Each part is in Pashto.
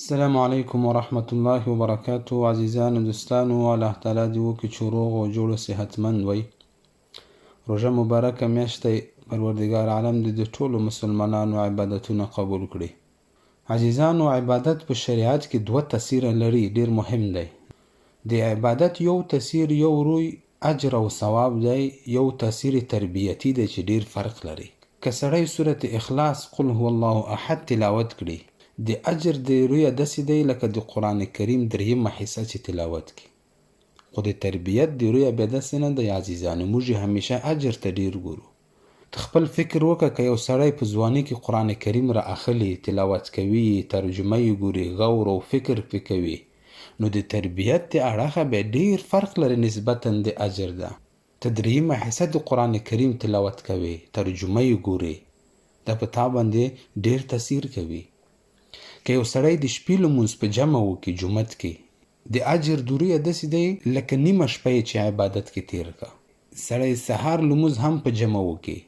السلام علیکم ورحمة الله وبرکاته. عزیزانو دوستانو، الله تعالی دې وکړي چې روغ او جوړ صحتمند وي. روژه مبارکه میاشت دی. پروردګار عالم دې د ټولو مسلمانانو عبادتونه قبول کړي. عزیزانو، عبادت په شریعت کې دوه تاثیره لري، ډیر مهم دی. د عبادت یو تاثیر یو روی اجر او ثواب دی، یو تاثیر تربیتی دی چې ډیر فرق لري. که سړی سورة اخلاص قل هو الله احد تلاوت کړي، د اجر د رویه داسې دی لکه د قرآن کریم دریمه حصه چې تلاوت کړي. خو د تربیت د رویه بیا داسې نه دی. عزیزانو، موږ همیشه اجر ته ډیر ګورو. ته خپل فکر وکړه، که یو سړی په ځواني کې قرآن کریم را اخلي، تلاوت کوي، ترجمه یې ګوري، غور او فکر پې کوي، نو د تربیت د اړخه بیا ډیر فرق لري نسبتا د اجر ده. ته دریمه حصه د قرآن کریم تلاوت کوي، ترجمه یې ګوري، دا په تا باندې ډیر تاثیر کوي. که یو سړی د شپې لمونځ په جمع وکړي جومات کې، د اجر دوریه داسې دی لکه نیمه شپه یې چې عبادت کې تیر کا. سړی سهار لمونځ هم په جمع وکړي،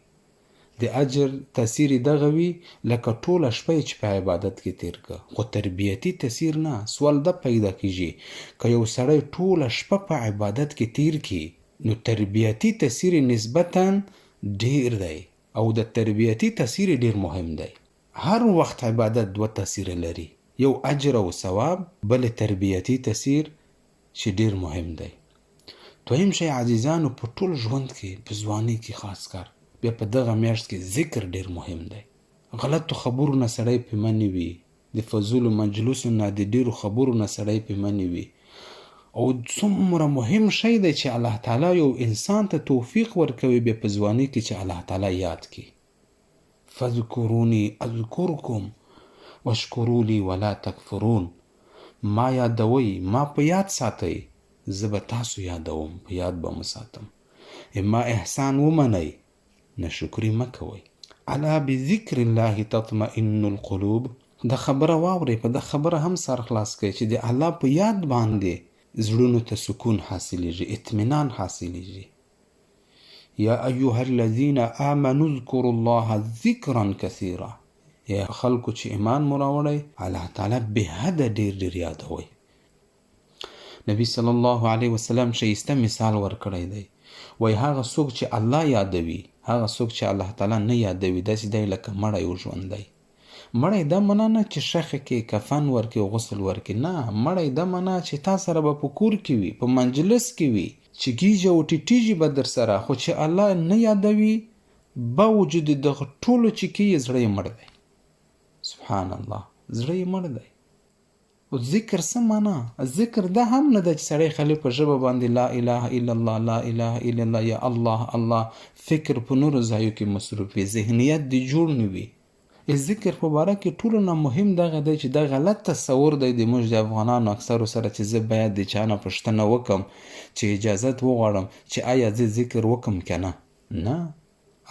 د اجر تاثیر دغه وي لکه ټوله شپه یې چې په عبادت کې تیر کا. خو تربیتی تاثیر نه. سوال دا پیدا کیږي، که یو سړی ټوله شپه په عبادت کې تیر کی، نو تربیتی تاثیر نسبتا ډیر دی او د تربیتی تاثیر ډیر مهم دی. هر وخت عبادت دوه تاثیر لري، یو اجر او ثواب، بل تربیتی تاثیر چې ډیر مهم دی. دویم شی عزیزانو، په ټول ژوند کې، په ځواني کې خاص کار، بیا په دغه میاشت کې ذکر ډیر مهم دی. غلطو خبرو نه سړی پې منې وي، د فضولو مجلسو نه، د ډیرو خبرو نه سړی پې منې وي. او څومره مهم شی دی چې الله تعالی یو انسان ته توفیق ورکوي بیا په ځواني کې چې الله تعالی یاد کړي. فذکرونی اذکرکم واشکروا لی ولا تکفرون. ما یادوي، ما په یاد ساتئ، زه به تاسو یادوم، په یاد به مو ساتم. ما احسان ومنئ، ناشکري مه کوئ. الا بذکر الله تطمئن القلوب. دا خبره واورئ، په دا خبره هم سر خلاص کړئ چې د الله په یاد باندې زړونو ته سکون حاصلیږي، اطمینان حاصلیږي. یا ایها الذین آمنوا اذکروا الله ذکرا کثیرا. یا خلکو چې ایمان مو راوړی، الله تعالی به حده ډیر ډیر یادوي. نبی صلی الله علیه وسلم ښایسته مثال ورکړی دی. وایي هغه څوک چې الله یادوي، هغه څوک چې الله تعالی نه یادوي، داسې دی لکه مړی وژوندی. مړی دا معنا نه چې شخه کې کفن ورکړي او غسل ورکړي، نه. مړی دا معنا چې تا سره به په کور کې وي، په مجلس کې وي، چې گیجه او ټیټیږي به در سره، خو چې الله نه یادوي، باوجود دغه ټولو چې کوي زړه یې مړ دی. سبحان الله، زړه یې مړ دی. او ذکر څه معنا؟ ذکر دا هم نه ده چې سړی خلی په ژبه باندې لا اله الا الله، لا اله الا الله، یا الله الله، فکر په نورو ځایو کې مصروف وي، ذهنیت دې جوړ نه وي. ذکر په باره کې ټولو نه مهم دغه دی چې دا غلط تصور دی د موږ د افغانانو اکثرو سره، چې زه باید د چا نه پوښتنه وکم، چې اجازت وغواړم چې آیا زه ذکر وکم که نه. نه،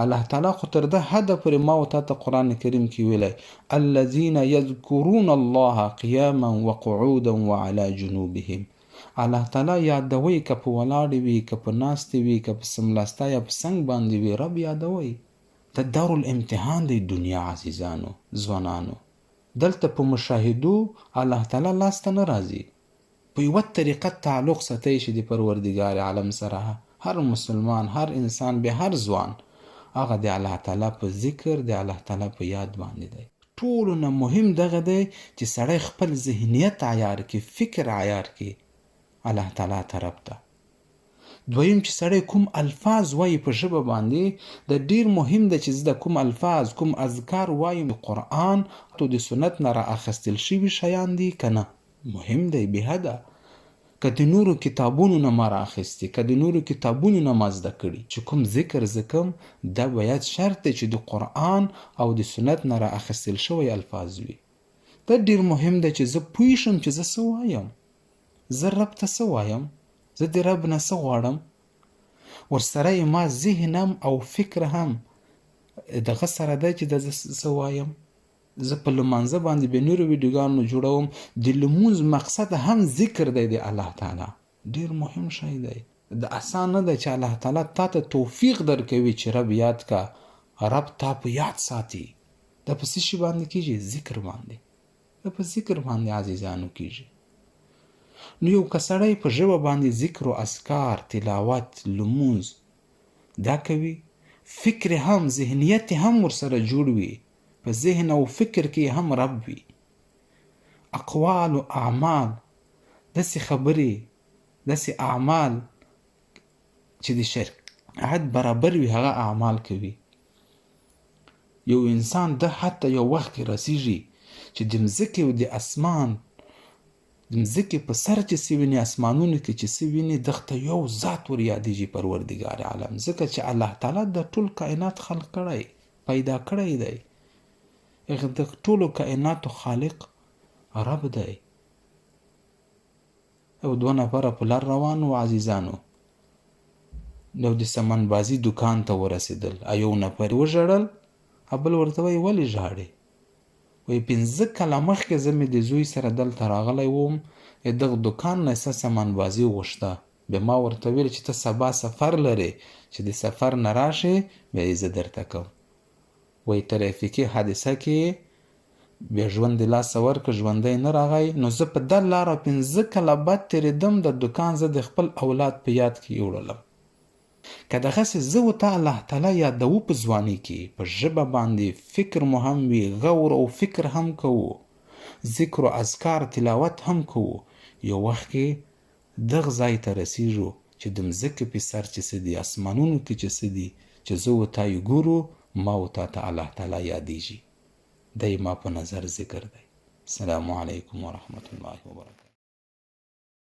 الله تعالی خو تر ده حده پورې ما و تا ته قرآن کریم کې ویلی الذین یذکرون الله قیاما وقعودا وعلى جنوبهم. الله تعالی یادوي، که په ولاړې وي، که په ناستې وي، که په څملاسته یا په څنګ باندې وي، رب یادوي. دا دارالامتحان دی دنیا. عزیزانو ځوانانو، دلته په مشاهدو الله تعالی لاس ته نه راځي. په یوه طریقه تعلق ساتئ چې د پروردګار عالم سره هر مسلمان، هر انسان، به هر ځوان، هغه د الله تعالی په ذکر، د الله تعالی په یاد باندې دی. ټولو نه مهم دغه دی چې سړی خپل ذهنیت عیار کړي، فکر عیار کړي الله تعالی طرف ته. دویم چې سړی کوم الفاظ وایي په ژبه باندې، د ډیر مهم ده چې زه د کوم الفاظ، کوم اذکار وایم، د قرآن او د سنت نه را اخیستل شوي شیان دي که نه. مهم دی به حده. که د نورو کتابونو نه ما را اخیستي، که د نورو کتابونو نه ما زده کړي، چې کوم ذکر زه کوم، دا باید شرط دی چې د قرآن او د سنت نه را اخیستل شوی الفاظ وي. دا ډیر مهم دی چې زه پوه شم چې زه څه وایم، زه رب ته څه وایم، زه د رب نه څه غواړم. ورسره یې ما ذهنم او فکر هم دغه سره دی چې د زه څه وایم. زه په لمانځه باندې به نورو ویډیوګانو جوړوم، د لمونځ مقصد هم ذکر دی د الله تعالی. ډیر مهم شی دی. د اسان نه دی چې الله تعالی تا ته توفیق درکوي چې رب یاد کا، رب تا په یاد ساتي. دا په څه شي باندې کیږي؟ ذکر باندې. په ذکر باندې عزیزانو کیږي. نو یو که سړی په ژبه باندې ذکر و اذکار، تلاوت، لمونځ دا کوي، فکر هم ذهنیت هم ورسره جوړ وي، په ذهن او فکر کې هم رب وي، اقوال و اعمال داسې خبرې داسې اعمال چې د شریعت برابر وي هغه اعمال کوي. یو انسان د حتی یو وخت کې رسیږي چې د مځکې او د اسمان د مځکې په سر چې څه ویني، اسمانونو کې چې څه ویني، دغه یو ذات ور یادېږي، پروردګار عالم، ځکه چې الله تعالی د ټول کائنات خلق کړی، پیدا کړی دی، هغه د ټولو کائناتو خالق رب دی. او 2 نفره په لار روان وو عزیزانو، نو د سمن بازي دکان ته ورسېدل. یو نفر وژړل، بل ورته وایي ولې ژاړې؟ وایي 5 کاله مخکې زه مې د زوی سره دلته راغلی وم، دغه دکان نه څه سامان بازي غوښته، بیا ما ورته ویل چې ته سبا سفر لرې، چې د سفر نه راشې بیا یې زه درته کوم. وایي ترافیکي حادثه کې بیا ژوند د لاسه ورکړه، ژوندی نه راغی. نو زه په دا لاره 5 کاله بعد تېرېدم، د دکان زه د خپل اولاد په یاد کې وړلم. که دغسې زه ورته الله تعالی یادوو په ځواني کې، په ژبه باندې فکر مو هم وي، غور او فکر هم کوو، ذکر و اذکار تلاوت هم کوو، یو وخت کې دغه ځای ته رسیږو چې د مځکې په سر چې څه دي، اسمانونو کې چې څه دي، چې زه و تا یې ګورو، ما و تا ته الله تعالی یادېږي. دی ما په نظر ذکر دی. السلام علیکم ورحمة الله وبرکاته.